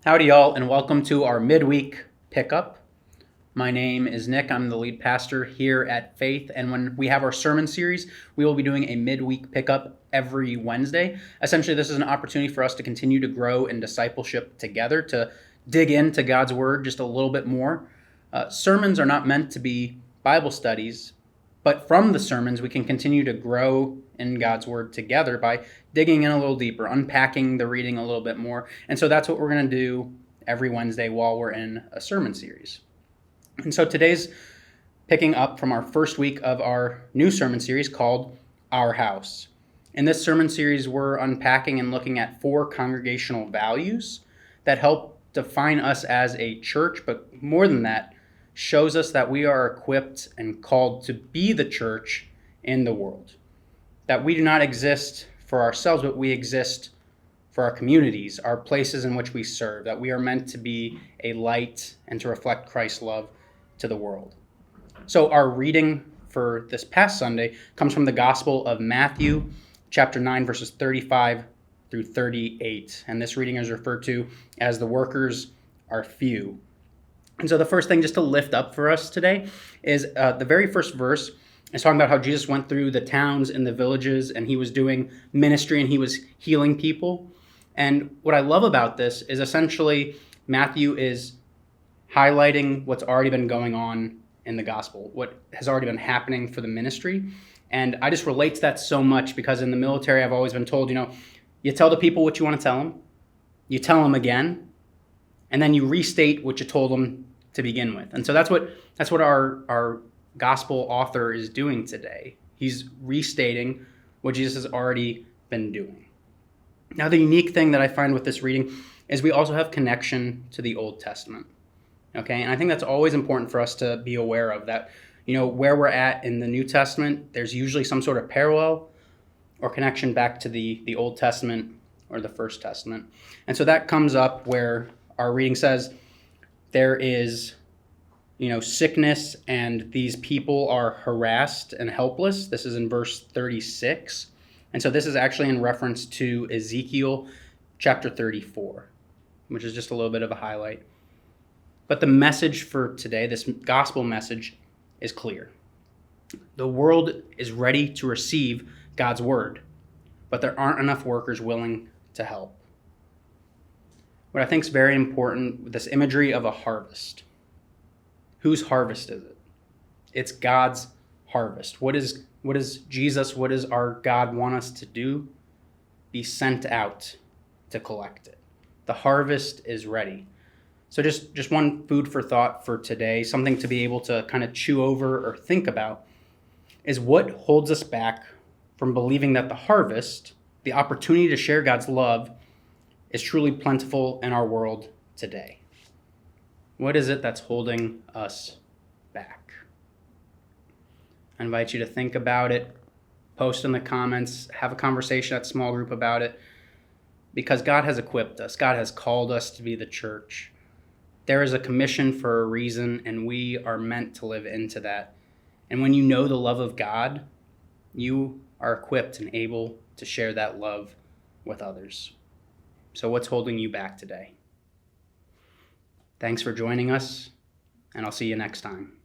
Howdy, y'all, and welcome to our midweek pickup. My name is Nick. I'm the lead pastor here at Faith, and when we have our sermon series, we will be doing a midweek pickup every Wednesday. Essentially, this is an opportunity for us to continue to grow in discipleship together, to dig into God's Word just a little bit more. Sermons are not meant to be Bible studies, but from the sermons, we can continue to grow in God's Word together by digging in a little deeper, unpacking the reading a little bit more. And so that's what we're going to do every Wednesday while we're in a sermon series. And so today's picking up from our first week of our new sermon series called Our House. In this sermon series, we're unpacking and looking at 4 congregational values that help define us as a church, but more than that, shows us that we are equipped and called to be the church in the world. That we do not exist for ourselves, but we exist for our communities, our places in which we serve. That we are meant to be a light and to reflect Christ's love to the world. So our reading for this past Sunday comes from the Gospel of Matthew, chapter 9, verses 35 through 38. And this reading is referred to as "The workers are few." And so the first thing just to lift up for us today is the very first verse is talking about how Jesus went through the towns and the villages and he was doing ministry and he was healing people. And what I love about this is essentially Matthew is highlighting what's already been going on in the gospel, what has already been happening for the ministry. And I just relate to that so much because in the military I've always been told, you tell the people what you want to tell them, you tell them again, and then you restate what you told them to begin with. And so that's what our gospel author is doing today. He's restating what Jesus has already been doing. Now, the unique thing that I find with this reading is we also have connection to the Old Testament. Okay, and I think that's always important for us to be aware of, that, where we're at in the New Testament, there's usually some sort of parallel or connection back to the Old Testament or the First Testament. And so that comes up where our reading says there is, sickness and these people are harassed and helpless. This is in verse 36. And so this is actually in reference to Ezekiel chapter 34, which is just a little bit of a highlight. But the message for today, this gospel message, is clear. The world is ready to receive God's word, but there aren't enough workers willing to help. What I think is very important, this imagery of a harvest. Whose harvest is it? It's God's harvest. What is Jesus, what does our God want us to do? Be sent out to collect it. The harvest is ready. So just one food for thought for today, something to be able to kind of chew over or think about, is what holds us back from believing that the harvest, the opportunity to share God's love, is truly plentiful in our world today. What is it that's holding us back? I invite you to think about it, post in the comments, have a conversation at small group about it, because God has equipped us. God has called us to be the church. There is a commission for a reason, and we are meant to live into that. And when you know the love of God, you are equipped and able to share that love with others. So what's holding you back today? Thanks for joining us, and I'll see you next time.